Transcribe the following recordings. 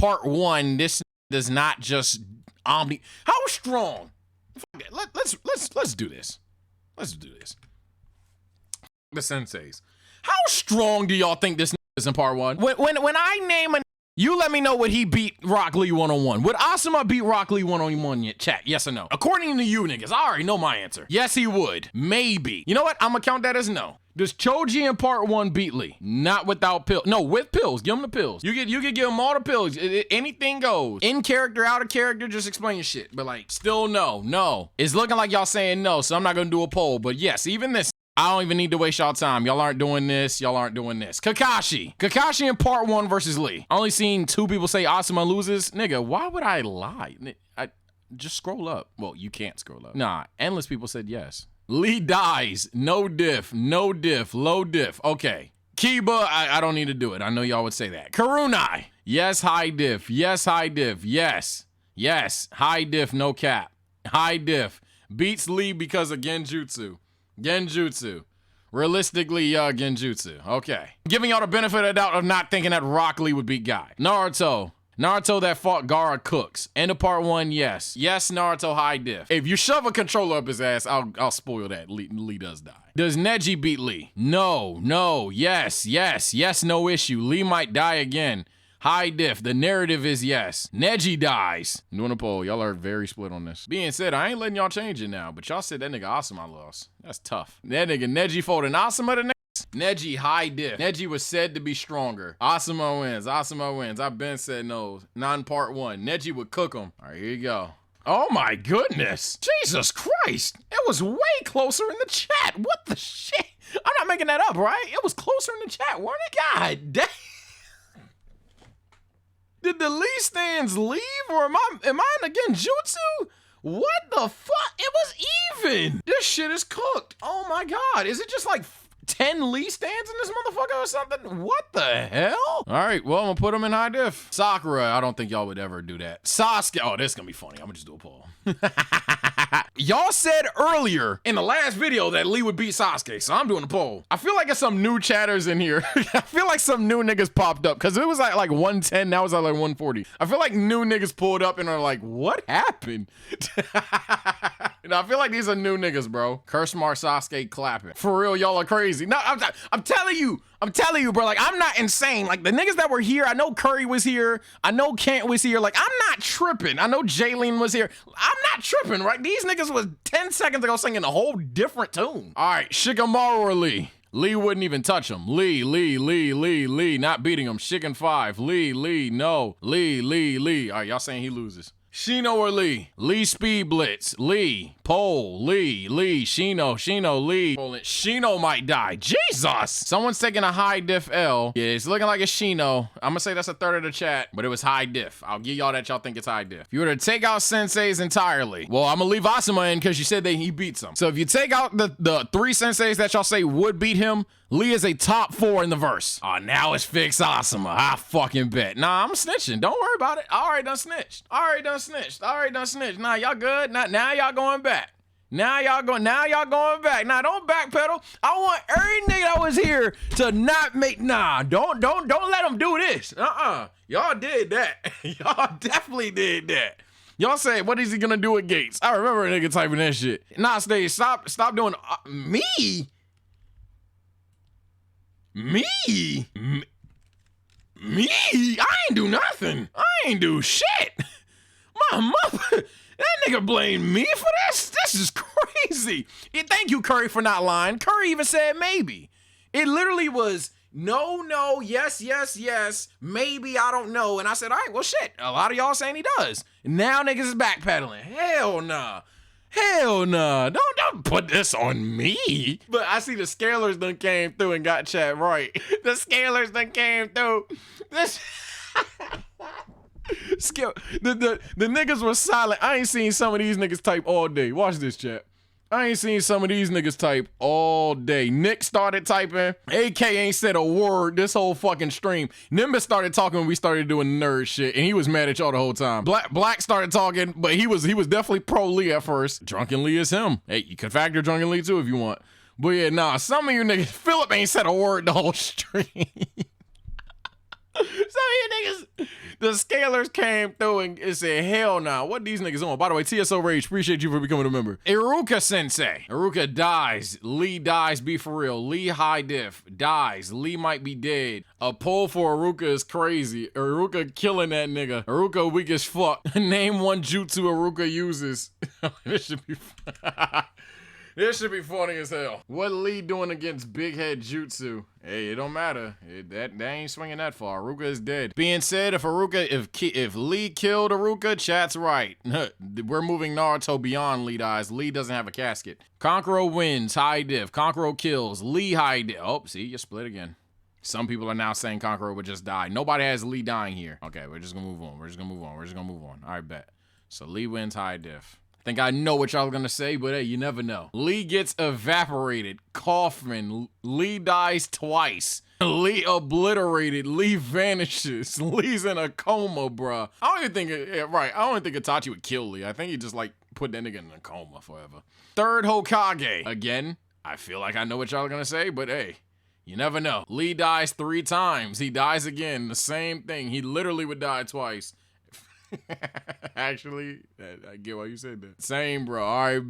part 1, this does not just omni. How strong? Let's do this. Let's do this. The senseis. How strong do y'all think this is in part 1? When I name a, you let me know would he beat Rock Lee one-on-one. Would Asuma beat Rock Lee one-on-one yet? Chat, yes or no? According to you niggas, I already know my answer. Yes, he would. Maybe. You know what? I'm gonna count that as no. Does Choji in part 1 beat Lee? Not without pills. No, with pills. Give him the pills. You could give him all the pills. Anything goes. In character, out of character, just explain your shit. But like, still no. No. It's looking like y'all saying no, so I'm not gonna do a poll. But yes, even this, I don't even need to waste y'all time. Y'all aren't doing this. Y'all aren't doing this. Kakashi. Kakashi in part 1 versus Lee. I only seen 2 people say Asuma loses. Nigga, why would I lie? Just scroll up. Well, you can't scroll up. Nah, endless people said yes. Lee dies. No diff. No diff. Low diff. Okay. Kiba, I don't need to do it. I know y'all would say that. Karunai. Yes, high diff. Yes, high diff. Yes. Yes. High diff, no cap. High diff. Beats Lee because of Genjutsu. Genjutsu. Realistically, Genjutsu. Okay. Giving y'all the benefit of the doubt of not thinking that Rock Lee would beat Guy. Naruto. Naruto that fought Gaara Cooks. End of part 1, yes. Yes, Naruto high diff. If you shove a controller up his ass, I'll spoil that. Lee does die. Does Neji beat Lee? No, no, yes, yes, yes, no issue. Lee might die again. High diff, the narrative is yes. Neji dies. I'm doing a poll, y'all are very split on this. Being said, I ain't letting y'all change it now, but y'all said that nigga Asuma lost. That's tough. That nigga Neji folding Asuma the next. Neji high diff. Neji was said to be stronger. Asuma wins. Asuma wins. I've been said no. Non part 1. Neji would cook him. All right, here you go. Oh my goodness. Jesus Christ. It was way closer in the chat. What the shit? I'm not making that up, right? It was closer in the chat, weren't it? God damn. Did the Lee stands leave or am I in the Genjutsu? What the fuck? It was even. This shit is cooked. Oh my God. Is it just like 10 Lee stands in this motherfucker or something? What the hell? All right, well, I'm gonna put him in high diff. Sakura, I don't think y'all would ever do that. Sasuke, oh, this is gonna be funny. I'm gonna just do a poll. Y'all said earlier in the last video that Lee would beat Sasuke, so I'm doing a poll. I feel like there's some new chatters in here. I feel like some new niggas popped up because it was at like 110, now it's at like 140. I feel like new niggas pulled up and are like, what happened? You know, I feel like these are new niggas, bro. Curse Mark Sasuke clapping. For real, y'all are crazy. No, I'm telling you, bro, like, I'm not insane. Like, the niggas that were here, I know Curry was here. I know Kent was here. Like, I'm not tripping. I know Jalen was here. I'm not tripping, right? These niggas was 10 seconds ago singing a whole different tune. All right, Shikamaru or Lee? Lee wouldn't even touch him. Lee, not beating him. Shikken 5. Lee, no. Lee. All right, y'all saying he loses. Shino or Lee? Lee speed blitz. Lee. Pole. Lee. Shino. Lee. Shino might die. Jesus! Someone's taking a high diff L. Yeah, it's looking like it's Shino. I'm gonna say that's a third of the chat, but it was high diff. I'll give y'all that y'all think it's high diff. If you were to take out senseis entirely, well, I'm gonna leave Asuma in because you said that he beats him. So if you take out the 3 senseis that y'all say would beat him, Lee is a top 4 in the verse. Oh, now it's fix Asuma. I fucking bet. Nah, I'm snitching. Don't worry about it. I already done snitched. Nah, y'all good? Now y'all going back. Now y'all going back. Nah, don't backpedal. I want every nigga that was here to not make, nah, don't let them do this. Y'all did that. Y'all definitely did that. Y'all say, what is he gonna do with Gates? I remember a nigga typing that shit. Nah, stop doing, me? Me? I ain't do nothing. I ain't do shit. My mother, that nigga blamed me for this? This is crazy. Yeah, thank you, Curry, for not lying. Curry even said maybe. It literally was no, yes, maybe, I don't know. And I said, all right, well, shit. A lot of y'all saying he does. Now niggas is backpedaling. Hell nah. Don't put this on me. But I see the scalers done came through and got chat right. The scalers done came through. This the niggas were silent. I ain't seen some of these niggas type all day. Watch this, chat. I ain't seen some of these niggas type all day. Nick started typing. AK ain't said a word this whole fucking stream. Nimbus started talking when we started doing nerd shit, and he was mad at y'all the whole time. Black started talking, but he was definitely pro Lee at first. Drunken Lee is him. Hey, you can factor Drunken Lee too if you want. But yeah, nah, some of you niggas, Philip ain't said a word the whole stream. So you niggas, the scalers came through and said, hell nah, what these niggas on? By the way, TSO Rage, appreciate you for becoming a member. Iruka Sensei. Iruka dies. Lee dies, be for real. Lee high diff, dies. Lee might be dead. A pull for Iruka is crazy. Iruka killing that nigga. Iruka weak as fuck. Name one jutsu Iruka uses. This should be This should be funny as hell. What Lee doing against big head jutsu? Hey, it don't matter. That ain't swinging that far. Iruka is dead. Being said, if Lee killed Iruka, chat's right. We're moving Naruto beyond Lee dies. Lee doesn't have a casket. Kankuro wins, high diff. Kankuro kills, Lee high diff. Oh, see, you split again. Some people are now saying Kankuro would just die. Nobody has Lee dying here. Okay, we're just gonna move on. We're just gonna move on. All right, bet. So Lee wins high diff. I think I know what y'all are gonna say, but hey, you never know. Lee gets evaporated. Kaufman. Lee dies twice. Lee obliterated. Lee vanishes. Lee's in a coma, bruh. I don't even think Itachi would kill Lee. I think he just like put that nigga in a coma forever. Third Hokage. Again, I feel like I know what y'all are gonna say, but hey, you never know. Lee dies 3 times. He dies again. The same thing. He literally would die twice. Actually, I get why you said that. Same, bro. I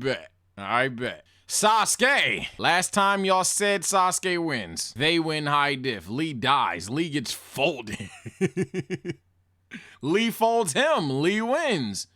bet. Sasuke. Last time y'all said Sasuke wins. They win high diff. Lee dies. Lee gets folded. Lee folds him. Lee wins.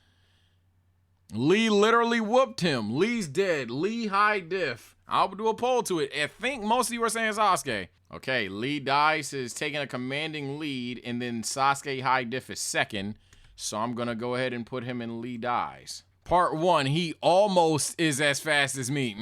Lee literally whooped him. Lee's dead. Lee high diff. I'll do a poll to it. I think most of you are saying Sasuke. Okay, Lee dies is taking a commanding lead, and then Sasuke high diff is second. So I'm gonna go ahead and put him in Lee dies. Part 1, he almost is as fast as me.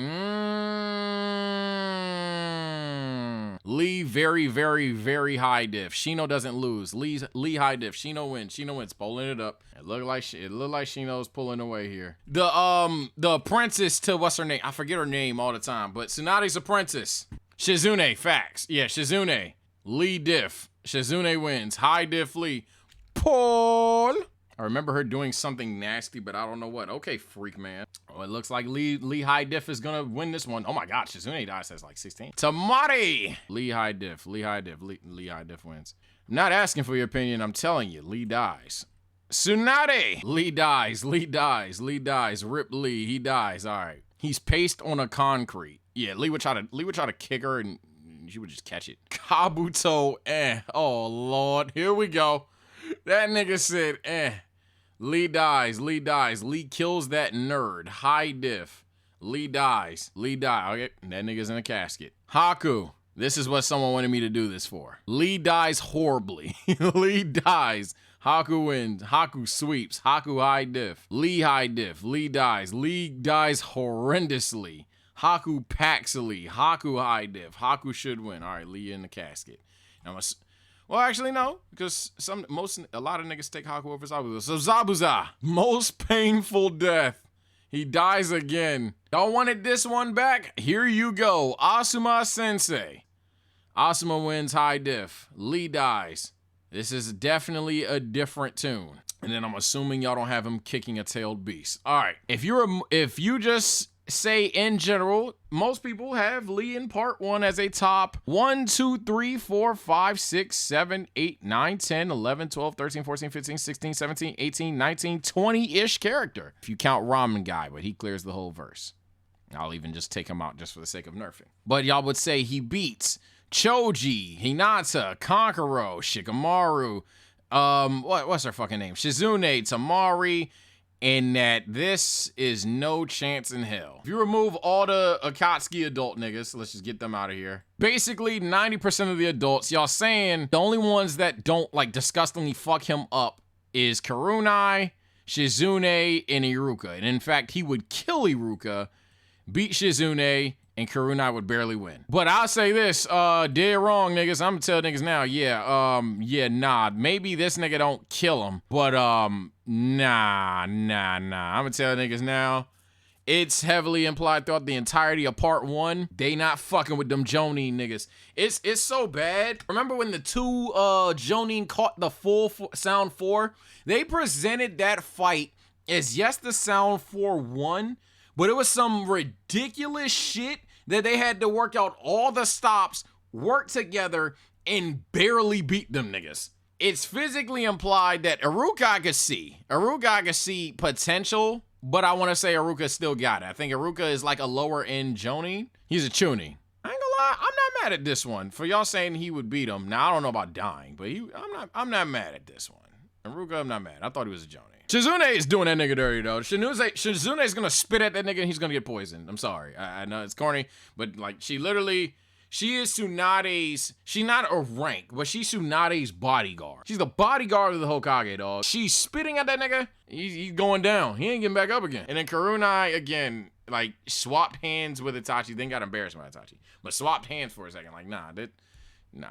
Lee very, very, very high diff. Shino doesn't lose. Lee high diff. Shino wins. Pulling it up. It looked like Shino's pulling away here. The apprentice to what's her name? I forget her name all the time, but Tsunade's apprentice. Shizune, facts. Yeah, Shizune. Lee diff. Shizune wins. High diff Lee. Paul. I remember her doing something nasty, but I don't know what. Okay, freak man. Oh, it looks like Lee high diff is gonna win this one. Oh my god, Shizune dies as like 16. Tamari. Lee high diff wins. I'm not asking for your opinion, I'm telling you, Lee dies. Tsunade. Lee dies. Rip Lee, he dies. All right. He's paced on a concrete. Yeah, Lee would try to kick her and she would just catch it. Kabuto, oh lord, here we go. That nigga said, Lee dies. Lee kills that nerd. High diff. Lee dies. Okay, that nigga's in a casket. Haku. This is what someone wanted me to do this for. Lee dies horribly. Lee dies. Haku wins. Haku sweeps. Haku high diff. Lee high diff. Lee dies. Lee dies horrendously. Haku packs Lee. Haku high diff. Haku should win. All right, Lee in the casket. Now, well, actually, no, because a lot of niggas take Haku over Zabuza. So Zabuza, most painful death. He dies again. Y'all wanted this one back? Here you go. Asuma Sensei. Asuma wins high diff. Lee dies. This is definitely a different tune. And then I'm assuming y'all don't have him kicking a tailed beast. All right, if you just say in general, most people have Lee in part 1 as a top 1, 2, 3, 4, 5, 6, 7, 8, 9, 10, 11, 12, 13, 14, 15, 16, 17, 18, 19, 20-ish character. If you count Ramen Guy, but he clears the whole verse. I'll even just take him out just for the sake of nerfing. But y'all would say he beats Choji, Hinata, Kankuro, Shikamaru, what's her fucking name? Shizune, Tamari, and that this is no chance in hell. If you remove all the Akatsuki adult niggas, let's just get them out of here. Basically, 90% of the adults, y'all saying the only ones that don't like disgustingly fuck him up is Karunai, Shizune, and Iruka. And in fact, he would kill Iruka, beat Shizune, and Karunai would barely win. But I'll say this, dead wrong, niggas. I'm gonna tell niggas now, nah, maybe this nigga don't kill him, but nah. I'm gonna tell niggas now, it's heavily implied throughout the entirety of part 1, they not fucking with them Jonin niggas. It's so bad. Remember when the 2 Jonin caught the full Sound 4? They presented that fight as yes, the Sound 4 won, but it was some ridiculous shit that they had to work out all the stops, work together, and barely beat them niggas. It's physically implied that Iruka could see. Iruka could see potential, but I want to say Iruka still got it. I think Iruka is like a lower end Jonin. He's a Chunin. I ain't gonna lie, I'm not mad at this one. For y'all saying he would beat him. Now I don't know about dying, but I'm not mad at this one. Iruka, I'm not mad. I thought he was a Jonin. Shizune is doing that nigga dirty though. Shizune is gonna spit at that nigga and he's gonna get poisoned. I'm sorry. I know it's corny, but like she is Tsunade's, she's not a rank, but she's Tsunade's bodyguard. She's the bodyguard of the Hokage, dog. She's spitting at that nigga, he's going down. He ain't getting back up again. And then Kurunai, again, like, swapped hands with Itachi, then got embarrassed by Itachi. But swapped hands for a second, like, nah,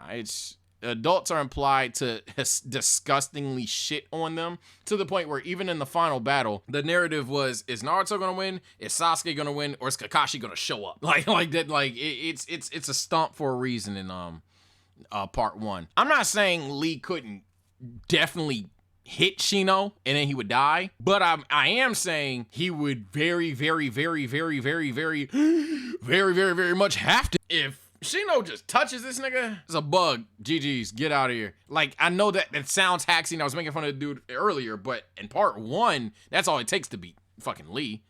it's, adults are implied to disgustingly shit on them to the point where even in the final battle, the narrative was, is Naruto gonna win? Is Sasuke gonna win? Or is Kakashi gonna show up? Like that, like it's a stomp for a reason in part 1. I'm not saying Lee couldn't definitely hit Shino and then he would die, but I am saying he would very much have to. If Shino just touches this nigga, it's a bug. GG's, get out of here. Like, I know that sounds hacksy and I was making fun of the dude earlier, but in part 1, that's all it takes to beat fucking Lee.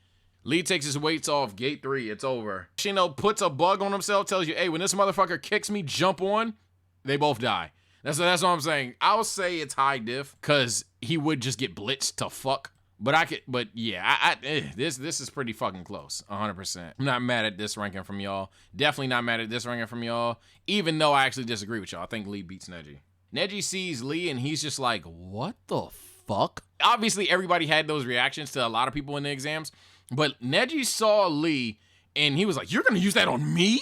Lee takes his weights off, gate 3, it's over. Shino puts a bug on himself, tells you, hey, when this motherfucker kicks me, jump on, they both die. That's what I'm saying. I'll say it's high diff, cause he would just get blitzed to fuck. But yeah, this is pretty fucking close, 100%. I'm not mad at this ranking from y'all. Definitely not mad at this ranking from y'all, even though I actually disagree with y'all. I think Lee beats Neji. Neji sees Lee and he's just like, what the fuck? Obviously, everybody had those reactions to a lot of people in the exams, but Neji saw Lee and he was like, you're gonna use that on me?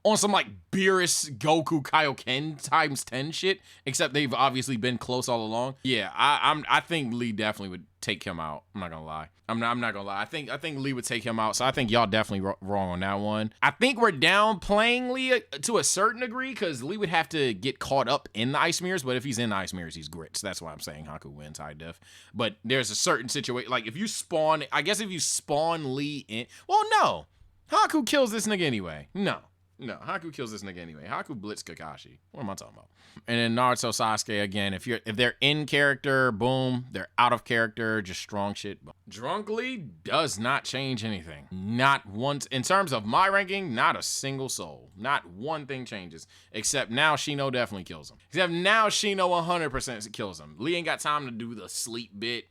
On some like Beerus Goku Kaioken times 10 shit, except they've obviously been close all along. Yeah, I think Lee definitely would take him out. I'm not gonna lie. I'm not gonna lie. I think Lee would take him out. So I think y'all definitely wrong on that one. I think we're downplaying Lee to a certain degree because Lee would have to get caught up in the ice mirrors. But if he's in the ice mirrors, he's grits. That's why I'm saying Haku wins high diff. But there's a certain situation, like if you spawn, I guess if you spawn Lee in, well, no, Haku kills this nigga anyway. No, Haku kills this nigga anyway. Haku blitz Kakashi. What am I talking about? And then Naruto, Sasuke, again, if they're in character, boom. They're out of character, just strong shit. Boom. Drunk Lee does not change anything. Not once. In terms of my ranking, not a single soul. Not one thing changes. Except now Shino definitely kills him. Except now Shino 100% kills him. Lee ain't got time to do the sleep bit.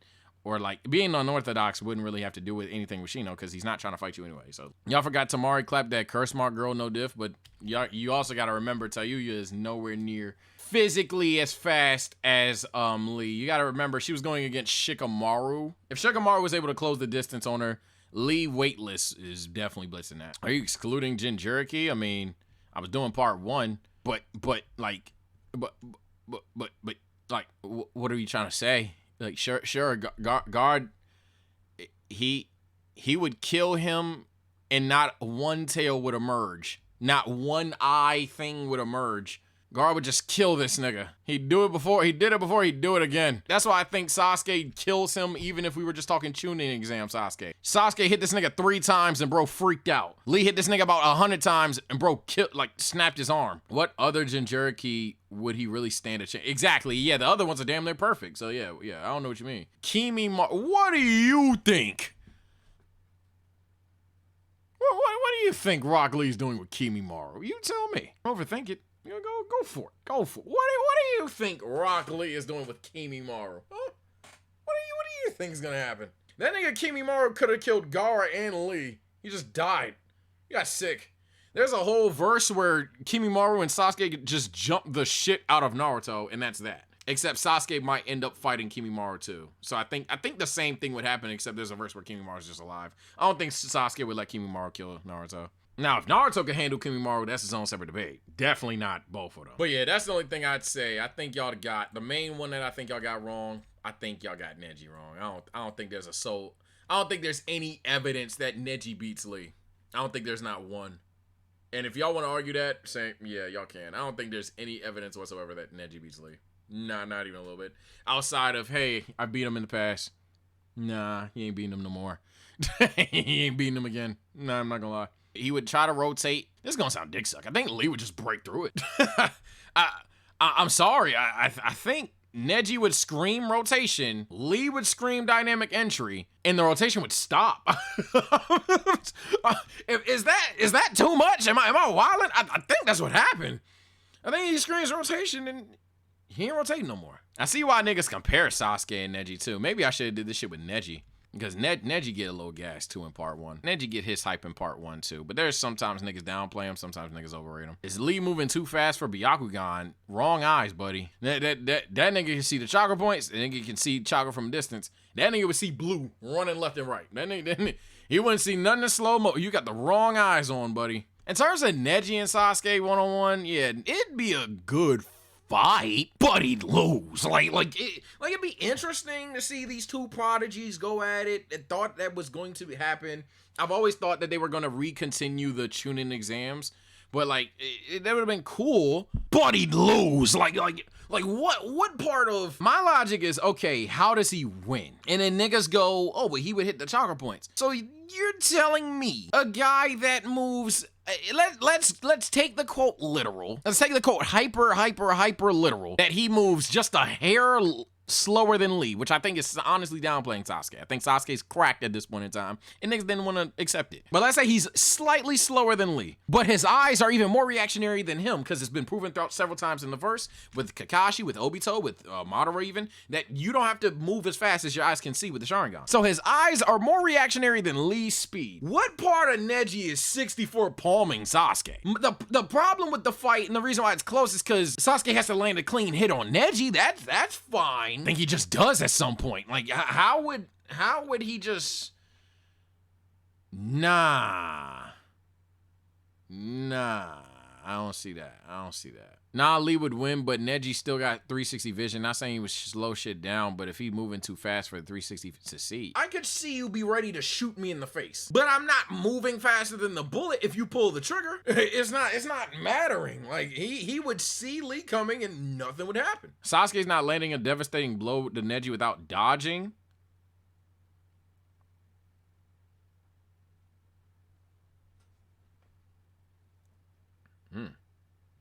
Or like being unorthodox wouldn't really have to do with anything with Shino because he's not trying to fight you anyway. So y'all forgot Tamari clapped that curse mark girl no diff, but you also got to remember Tayuya is nowhere near physically as fast as Lee. You got to remember she was going against Shikamaru. If Shikamaru was able to close the distance on her, Lee weightless is definitely blitzing that. Are you excluding Jinchuriki? I mean, I was doing part 1, but what are you trying to say? Like, sure, guard, he would kill him and not one tail would emerge. Not one eye thing would emerge. Guard would just kill this nigga. He'd do it before, he'd do it again. That's why I think Sasuke kills him even if we were just talking Chunin exam Sasuke. Sasuke hit this nigga 3 times and bro freaked out. Lee hit this nigga about 100 times and bro snapped his arm. What other Jinchuriki would he really stand a chance? Exactly, yeah, the other ones are damn near perfect. So yeah, I don't know what you mean. Kimimaro, what do you think? What do you think Rock Lee's doing with Kimimaro? You tell me. Overthink it. You know, go for it. Go for it. What do you think Rock Lee is doing with Kimimaro? Huh? What do you think is gonna happen? That nigga Kimimaro could have killed Gaara and Lee. He just died. He got sick. There's a whole verse where Kimimaro and Sasuke just jump the shit out of Naruto, and that's that. Except Sasuke might end up fighting Kimimaro too. So I think the same thing would happen, except there's a verse where Kimimaro is just alive. I don't think Sasuke would let Kimimaro kill Naruto. Now, if Naruto can handle Kimimaro, that's his own separate debate. Definitely not both of them. But yeah, that's the only thing I'd say. I think y'all got, the main one that I think y'all got wrong, I think y'all got Neji wrong. I don't think there's I don't think there's any evidence that Neji beats Lee. I don't think there's not one. And if y'all want to argue that, say, yeah, y'all can. I don't think there's any evidence whatsoever that Neji beats Lee. Nah, not even a little bit. Outside of, hey, I beat him in the past. Nah, he ain't beating him no more. He ain't beating him again. Nah, I'm not gonna lie. He would try to rotate. This is gonna sound dick suck. I think Lee would just break through it. I'm sorry. I think Neji would scream rotation, Lee would scream dynamic entry, and the rotation would stop. Is that too much? Am I wilding? I think that's what happened. I think he screams rotation and he ain't rotating no more. I see why niggas compare Sasuke and Neji too. Maybe I should have did this shit with Neji. Because Neji get a little gas too in part 1. Neji get his hype in part 1 too. But there's sometimes niggas downplay him, sometimes niggas overrate him. Is Lee moving too fast for Byakugan? Wrong eyes, buddy. That nigga can see the chakra points, and nigga can see chakra from a distance. That nigga would see blue running left and right. That nigga, he wouldn't see nothing in slow-mo. You got the wrong eyes on, buddy. In terms of Neji and Sasuke one-on-one, yeah, it'd be a good fight, but he'd lose. It'd be interesting to see these two prodigies go at it. I thought that was going to happen. I've always thought that they were going to recontinue the Chunin exams, but that would have been cool, but he'd lose. What part of my logic is, okay, how does he win? And then niggas go, oh, but he would hit the chakra points. So you're telling me a guy that moves, let's take the quote literal. Let's take the quote hyper literal, that he moves just a hair slower than Lee, which I think is honestly downplaying Sasuke. I think Sasuke's cracked at this point in time, and niggas didn't want to accept it. But let's say he's slightly slower than Lee, but his eyes are even more reactionary than him, because it's been proven throughout several times in the verse, with Kakashi, with Obito, with Madara even, that you don't have to move as fast as your eyes can see with the Sharingan. So his eyes are more reactionary than Lee's speed. What part of Neji is 64 palming Sasuke? The problem with the fight, and the reason why it's close, is because Sasuke has to land a clean hit on Neji. That's fine. I think he just does at some point. How would he just... Nah, I don't see that. Nah, Lee would win, but Neji still got 360 vision. Not saying he would slow shit down, but if he's moving too fast for the 360 to see, I could see you be ready to shoot me in the face, but I'm not moving faster than the bullet if you pull the trigger. It's not mattering. He would see Lee coming and nothing would happen. Sasuke's not landing a devastating blow to Neji without dodging.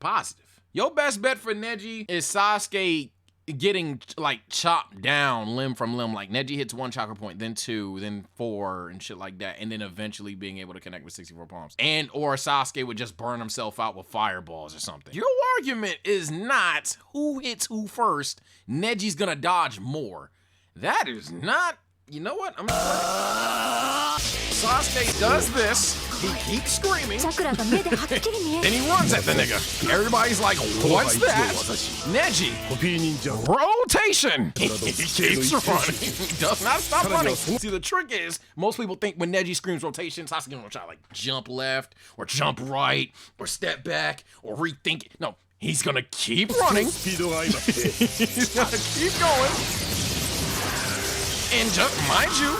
Positive. Your best bet for Neji is Sasuke getting chopped down limb from limb. Neji hits 1 chakra point, then 2, then 4, and shit like that, and then eventually being able to connect with 64 palms. And or Sasuke would just burn himself out with fireballs or something. Your argument is not who hits who first. Neji's gonna dodge more. That is not. You know what? Sasuke does this. He keeps screaming. Then he runs at the nigga. Everybody's like, what's that? Neji. Rotation. He keeps running. He does not stop running. See, the trick is, most people think when Neji screams rotation, Sasuke gonna try to jump left, or jump right, or step back, or rethink it. No, he's gonna keep running. He's gonna keep going. And just, mind you,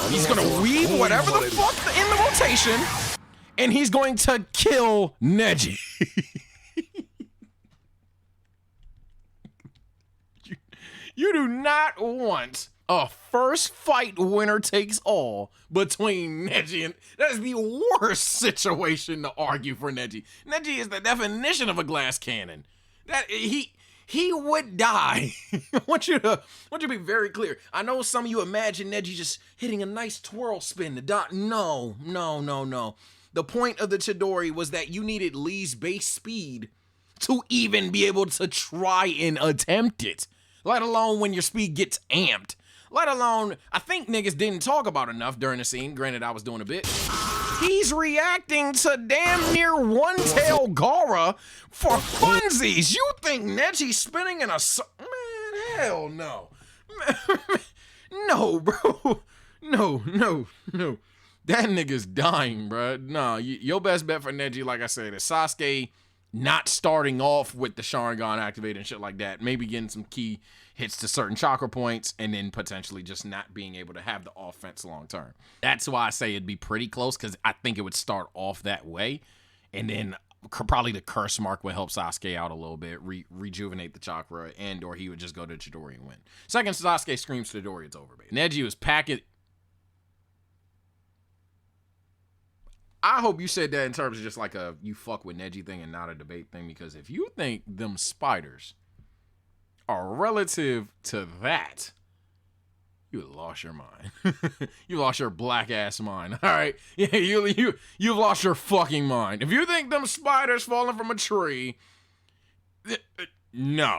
he's gonna weave whatever the fuck in the rotation, and he's going to kill Neji. You do not want a first fight winner takes all between Neji and... That is the worst situation to argue for Neji. Neji is the definition of a glass cannon. That he would die. I want you to be very clear. I know some of you imagine Neji just hitting a nice twirl spin to dot. No. The point of the Chidori was that you needed Lee's base speed to even be able to try and attempt it. Let alone when your speed gets amped. Let alone, I think niggas didn't talk about enough during the scene. Granted, I was doing a bit. He's reacting to damn near one-tail Gaara for funsies. You think Neji's spinning in a... Man, hell no. No, bro. No. That nigga's dying, bro. No, your best bet for Neji, like I said, is Sasuke not starting off with the Sharingan activated and shit like that. Maybe getting some key hits to certain chakra points, and then potentially just not being able to have the offense long term. That's why I say it'd be pretty close, because I think it would start off that way, and then probably the curse mark would help Sasuke out a little bit, rejuvenate the chakra, and or he would just go to Chidori and win. Second Sasuke screams Chidori, it's over, baby. Neji was packing... I hope you said that in terms of just like a you fuck with Neji thing and not a debate thing, because if you think them spiders are relative to that, you lost your mind. You lost your black ass mind. All right, yeah, you've lost your fucking mind. If you think them spiders falling from a tree, no.